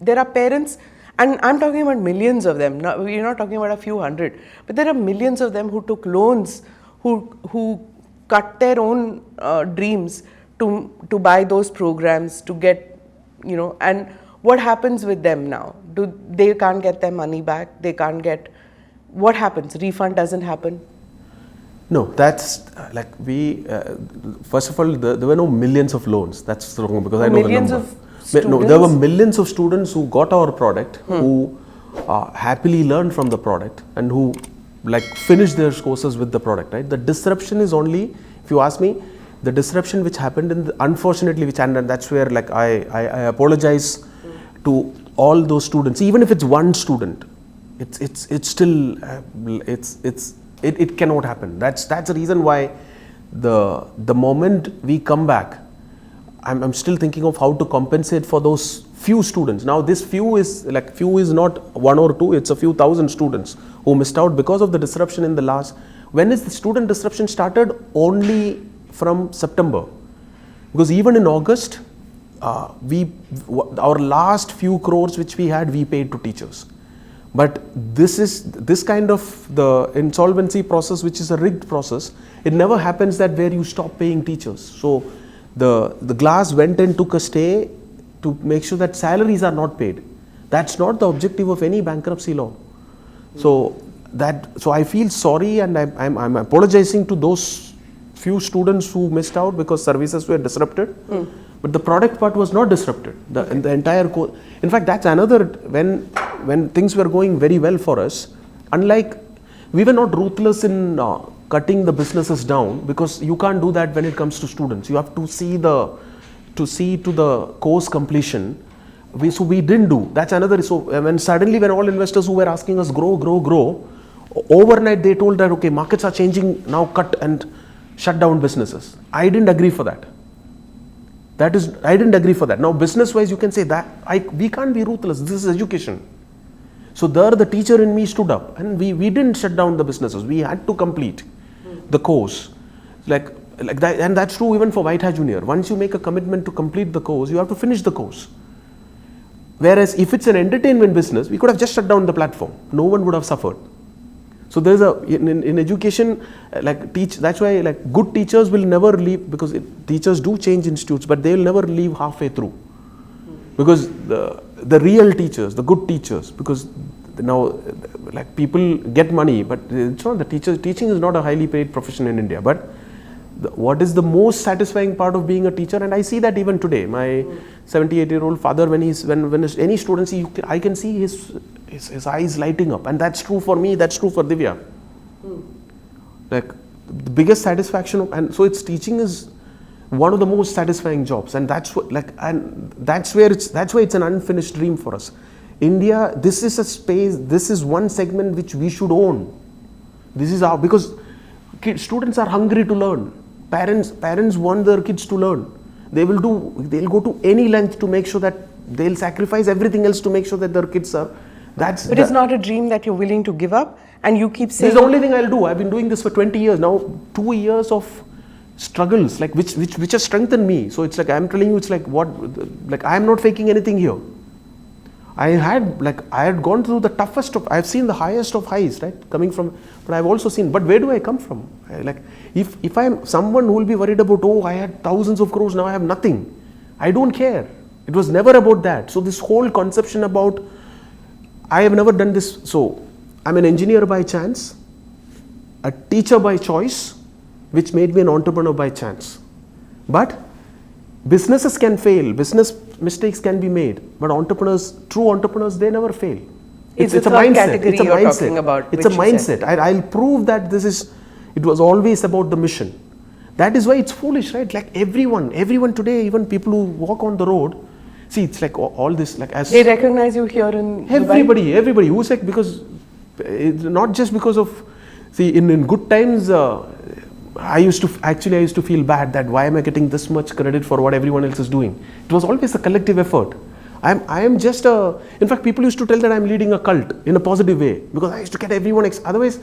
there are parents, and I'm talking about millions of them. We're not talking about a few hundred, but there are millions of them who took loans, who cut their own dreams to buy those programs, to get, and what happens with them now? They can't get their money back? They can't get, what happens? Refund doesn't happen? No, that's first of all, there were no millions of loans. That's wrong, because I know the number. No, there were millions of students who got our product, who happily learned from the product, and who finished their courses with the product, right? The disruption is only, if you ask me, the disruption which happened unfortunately, and that's where I apologize to all those students, even if it's one student, it's still, it cannot happen. That's the reason why the moment we come back, I'm still thinking of how to compensate for those few students. Now this few is not one or two, it's a few thousand students who missed out because of the disruption in the last. When is the student disruption started? Only from September, because even in August, our last few crores which we had, we paid to teachers. But this kind of the insolvency process, which is a rigged process, it never happens that where you stop paying teachers. So the glass went and took a stay to make sure that salaries are not paid. That's not the objective of any bankruptcy law. So I feel sorry, and I'm apologizing to those few students who missed out because services were disrupted. But the product part was not disrupted. The entire course. In fact, that's another, when things were going very well for us, unlike, we were not ruthless in cutting the businesses down, because you can't do that when it comes to students. You have to see to the course completion. So we didn't do. That's another. So when all investors who were asking us grow, overnight they told that, okay, markets are changing, now cut and shut down businesses. I didn't agree for that. I didn't agree for that. Now, business-wise, you can say that we can't be ruthless. This is education. So there, the teacher in me stood up, and we didn't shut down the businesses. We had to complete the course, like that, and that's true even for White Hat Junior. Once you make a commitment to complete the course, you have to finish the course. Whereas if it's an entertainment business, we could have just shut down the platform. No one would have suffered. So there's in education, that's why good teachers will never leave, because teachers do change institutes, but they will never leave halfway through. Because the real teachers, the good teachers, because now people get money, but it's not the teachers. Teaching is not a highly paid profession in India. But what is the most satisfying part of being a teacher? And I see that even today. My 78-year-old father, when any student see, I can see his eyes lighting up, and that's true for me. That's true for Divya. The biggest satisfaction, and so teaching is one of the most satisfying jobs, and that's why it's an unfinished dream for us. India, this is a space. This is one segment which we should own. This is because students are hungry to learn. Parents want their kids to learn. They'll go to any length to make sure that they'll sacrifice everything else to make sure that their kids are. But it's not a dream that you're willing to give up, and you keep saying. This is the only thing I'll do. I've been doing this for 20 years now. 2 years of struggles, which has strengthened me. So it's I'm telling you, I'm not faking anything here. I had gone through the toughest of. I've seen the highest of highs, right, coming from. But I've also seen. But where do I come from? If I'm someone who will be worried about, I had thousands of crores, now I have nothing. I don't care. It was never about that. So this whole conception about, I have never done this. So I'm an engineer by chance, a teacher by choice, which made me an entrepreneur by chance. But businesses can fail, business mistakes can be made, but true entrepreneurs, they never fail. It's a mindset. It's a mindset. It's a mindset. I'll prove that it was always about the mission. That is why it's foolish, right? Everyone today, even people who walk on the road, see, it's all this, as they recognize you here in everybody who's because it's not just because of, see, in good times, I used to feel bad that why am I getting this much credit for what everyone else is doing? It was always a collective effort. I am just in fact, people used to tell that I'm leading a cult in a positive way, because I used to get everyone, otherwise,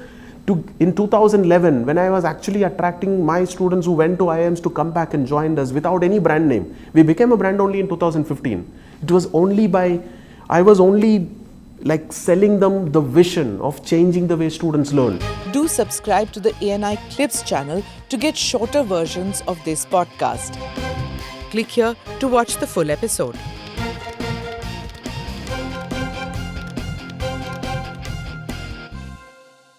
in 2011, when I was actually attracting my students who went to IIMs to come back and join us without any brand name, we became a brand only in 2015. It was only by I was only like selling them the vision of changing the way students learn. Do subscribe to the ANI Clips channel to get shorter versions of this podcast. Click here to watch the full episode.